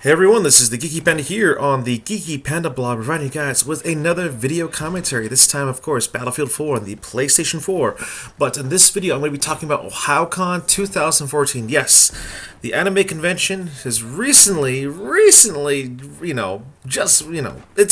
Hey everyone, this is the Geeky Panda here on the Geeky Panda blog, providing you guys with another video commentary. This time, of course, Battlefield 4 on the PlayStation 4. But in this video, I'm going to be talking about Ohayocon 2014. Yes, the anime convention has recently, it's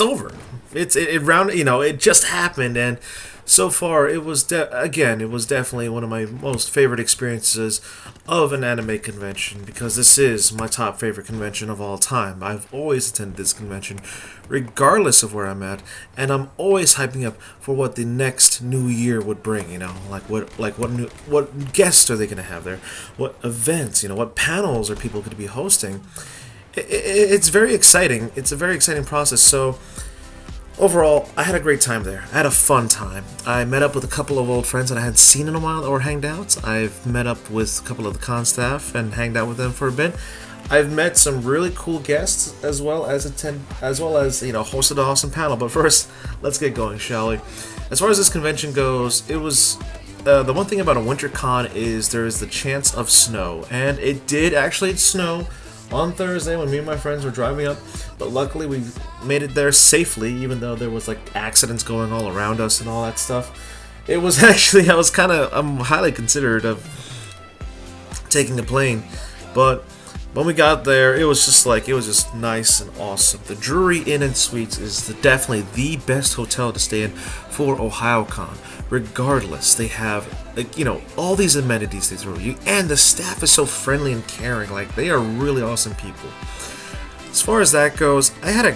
over. It just happened, and so far, it was definitely one of my most favorite experiences of an anime convention, because this is my top favorite convention of all time. I've always attended this convention, regardless of where I'm at, and I'm always hyping up for what the next new year would bring. What guests are they going to have there? What events? What panels are people going to be hosting? It's very exciting. It's a very exciting process. So. Overall, I had a great time there. I had a fun time. I met up with a couple of old friends that I hadn't seen in a while or hanged out. I've met up with a couple of the con staff and hanged out with them for a bit. I've met some really cool guests as well as hosted an awesome panel. But first, let's get going, shall we? As far as this convention goes, it was the one thing about a winter con is there is the chance of snow, and it did actually snow on Thursday when me and my friends were driving up, but luckily we made it there safely, even though there was accidents going all around us and all that stuff. It was actually, I'm highly considerate of taking a plane, but when we got there, it was just nice and awesome. The Drury Inn and Suites is definitely the best hotel to stay in for Ohayocon. Regardless, they have all these amenities they throw you, and the staff is so friendly and caring. They are really awesome people. As far as that goes, I had a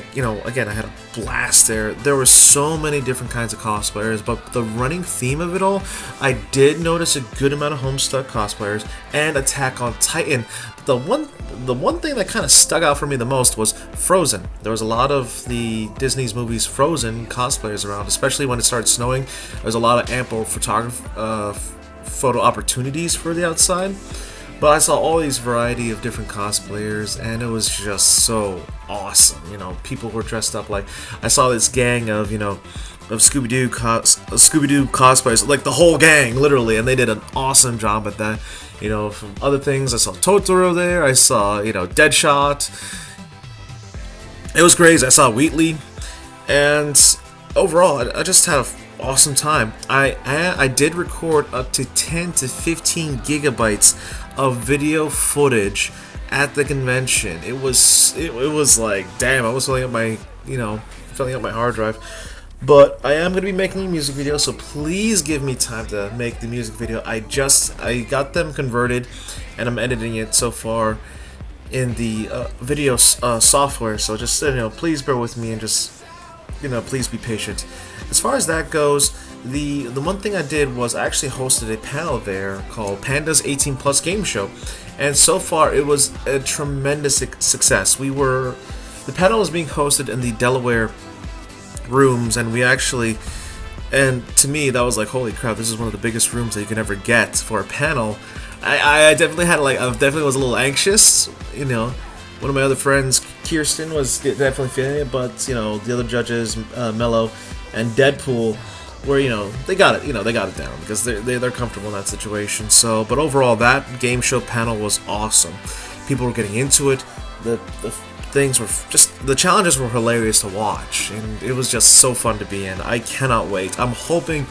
blast there. There were so many different kinds of cosplayers, but the running theme of it all, I did notice a good amount of Homestuck cosplayers and Attack on Titan. The one thing that kind of stuck out for me the most was Frozen. There was a lot of the Disney's movies Frozen cosplayers around, especially when it started snowing. There's a lot of ample photo opportunities for the outside. But I saw all these variety of different cosplayers, and it was just so awesome. People were dressed up I saw this gang of Scooby-Doo cosplayers, the whole gang, literally, and they did an awesome job at that. From other things, I saw Totoro there, I saw, Deadshot. It was crazy. I saw Wheatley, and overall, I just had an awesome time. I did record up to 10 to 15 gigabytes of video footage at the convention. It was damn, I was filling up my hard drive. But I am going to be making a music video, so please give me time to make the music video. I got them converted, and I'm editing it so far in the video software. So just please bear with me and just please be patient. As far as that goes, the one thing I did was I actually hosted a panel there called Panda's 18 Plus Game Show, and so far it was a tremendous success. The panel was being hosted in the Delaware rooms, and to me that was holy crap, this is one of the biggest rooms that you can ever get for a panel. I definitely was a little anxious. One of my other friends, Kirsten, was definitely feeling it, but the other judges, Mello and Deadpool, were they got it down because they're comfortable in that situation. So, but overall, that game show panel was awesome. People were getting into it. The challenges were hilarious to watch, and it was just so fun to be in. I cannot wait. I'm hoping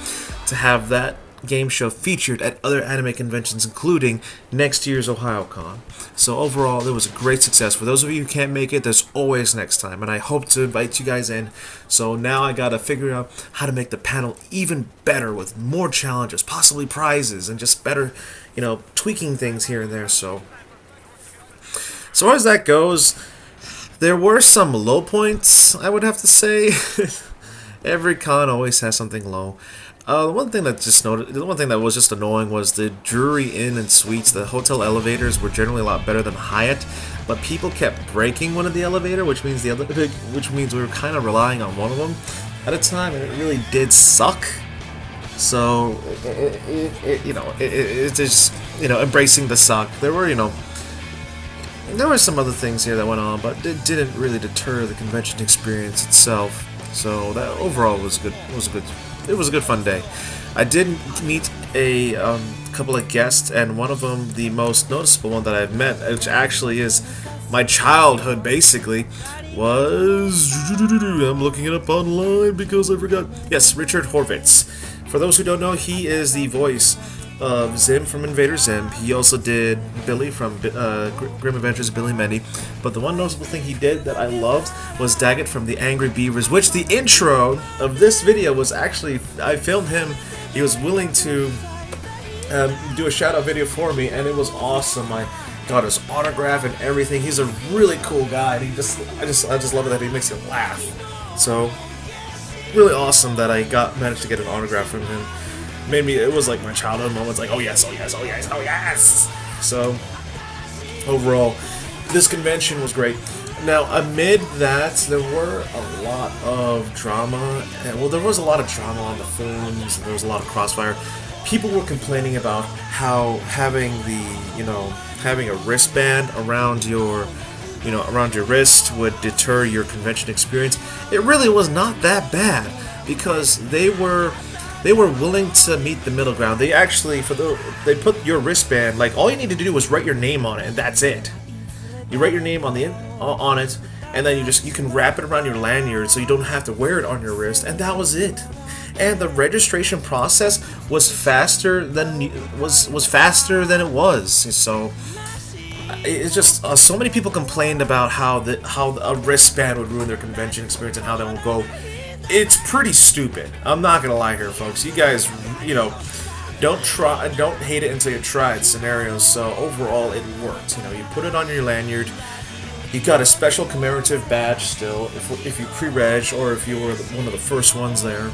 to have that game show featured at other anime conventions, including next year's Ohayocon. So overall, it was a great success. For those of you who can't make it, there's always next time, and I hope to invite you guys in. So now I gotta figure out how to make the panel even better with more challenges, possibly prizes, and just better, tweaking things here and there. So as far as that goes, there were some low points, I would have to say. Every con always has something low. The one thing that was just annoying was the Drury Inn and Suites. The hotel elevators were generally a lot better than Hyatt, but people kept breaking one of the elevator, which means we were kind of relying on one of them at a time, and it really did suck. So it's just embracing the suck. There were some other things here that went on, but it didn't really deter the convention experience itself. So that overall was good. It was a good fun day. I did meet a couple of guests, and one of them, the most noticeable one that I've met, which actually is my childhood basically was, I'm looking it up online because I forgot. Yes, Richard Horvitz. For those who don't know, he is the voice of Zim from Invader Zim. He also did Billy from Grim Adventures of Billy Mandy. But the one noticeable thing he did that I loved was Daggett from The Angry Beavers, which the intro of this video was actually, I filmed him. He was willing to do a shout out video for me, and it was awesome. I got his autograph and everything. He's a really cool guy, and I just love it that he makes you laugh. So really awesome that I managed to get an autograph from him. It was like my childhood moments, like, oh yes, oh yes, oh yes, oh yes. So overall, this convention was great. Now, amid that, there were a lot of drama, and well, there was a lot of drama on the forums, and there was a lot of crossfire. People were complaining about how having having a wristband around your wrist would deter your convention experience. It really was not that bad, because they were willing to meet the middle ground. They actually, they put your wristband, like, all you need to do was write your name on it, and that's it. You write your name on it, and then you can wrap it around your lanyard, so you don't have to wear it on your wrist, and that was it. And the registration process was faster than it was. So it's just so many people complained about how a wristband would ruin their convention experience and how that will go. It's pretty stupid. I'm not gonna lie here, folks. You guys, don't hate it until you try it scenarios. So overall, it worked. You put it on your lanyard. You got a special commemorative badge still if you pre-reg or if you were one of the first ones there.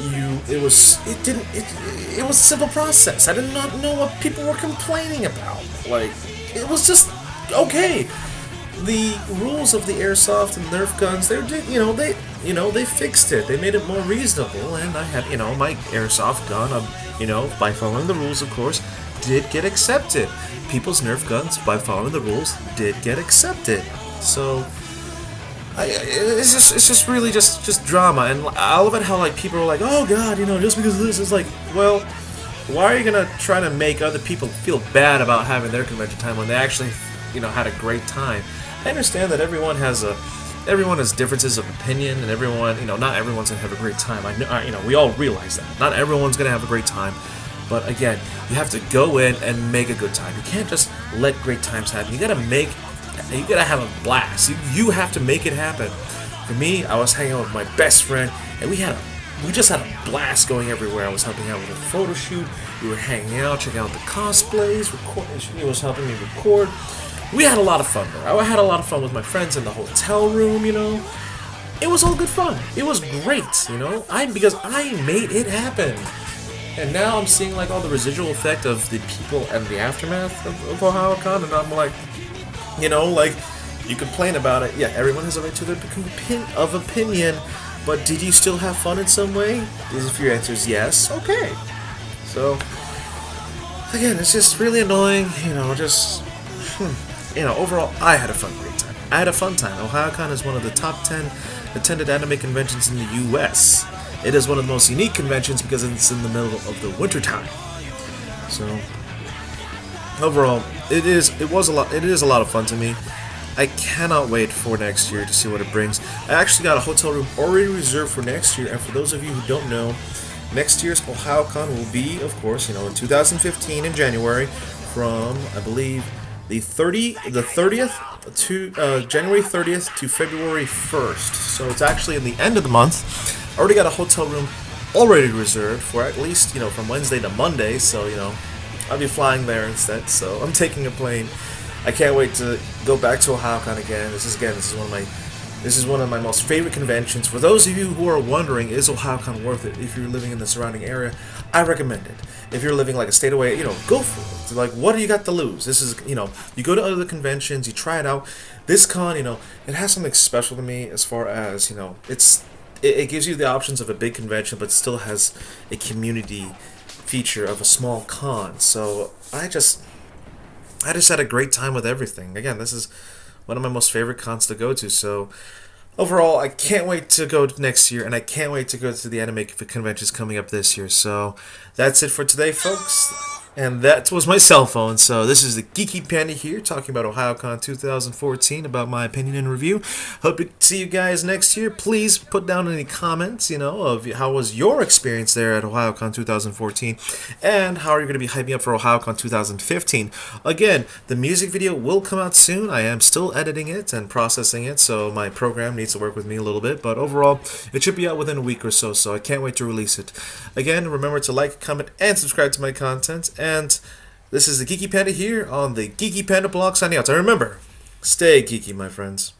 It was a simple process. I did not know what people were complaining about. Like, it was just okay. The rules of the airsoft and Nerf guns, they fixed it. They made it more reasonable, and I had, my airsoft gun, by following the rules, of course, did get accepted. People's Nerf guns, by following the rules, did get accepted. So it's just really just drama, and I love it how, like, people are like, oh god, just because of this, is like, well, why are you gonna try to make other people feel bad about having their convention time when they actually, had a great time? I understand that everyone has differences of opinion, and everyone, not everyone's gonna have a great time. I know, we all realize that. Not everyone's gonna have a great time, but again, you have to go in and make a good time. You can't just let great times happen. You gotta have a blast. You have to make it happen. For me, I was hanging out with my best friend, and we just had a blast going everywhere. I was helping out with a photo shoot. We were hanging out, checking out the cosplays. He was helping me record. We had a lot of fun there. I had a lot of fun with my friends in the hotel room, It was all good fun. It was great, because I made it happen. And now I'm seeing, like, all the residual effect of the people and the aftermath of Ohayocon, and I'm like, you complain about it. Yeah, everyone has a right to their opinion, but did you still have fun in some way? If your answer is yes, okay. So, again, it's just really annoying, overall, I had a great time. I had a fun time. Ohayocon is one of the top 10 attended anime conventions in the U.S. It is one of the most unique conventions because it's in the middle of the winter time. So, overall, it is a lot of fun to me. I cannot wait for next year to see what it brings. I actually got a hotel room already reserved for next year, and for those of you who don't know, next year's Ohayocon will be, of course, in 2015 in January, from, I believe, the 30th to January 30th to February 1st. So it's actually in the end of the month. I already got a hotel room already reserved for at least, from Wednesday to Monday. So, I'll be flying there instead. So I'm taking a plane. I can't wait to go back to Ohayocon again. This is one of my most favorite conventions. For those of you who are wondering, is Ohayocon worth it? If you're living in the surrounding area, I recommend it. If you're living like a state away, go for it. Like, what do you got to lose? This is, you go to other conventions, you try it out. This con, it has something special to me as far as, it gives you the options of a big convention, but still has a community feature of a small con. So I just had a great time with everything. Again, this is one of my most favorite cons to go to. So overall, I can't wait to go next year, and I can't wait to go to the anime conventions coming up this year. So that's it for today, folks. And that was my cell phone. So this is the Geeky Panda here, talking about Ohayocon 2014, about my opinion and review. Hope to see you guys next year. Please put down any comments, of how was your experience there at Ohayocon 2014, and how are you going to be hyping up for Ohayocon 2015. Again, the music video will come out soon. I am still editing it and processing it, so my program needs to work with me a little bit. But overall, it should be out within a week or so. So I can't wait to release it. Again, remember to like, comment, and subscribe to my content. And this is the Geeky Panda here on the Geeky Panda blog signing out. And remember, stay geeky, my friends.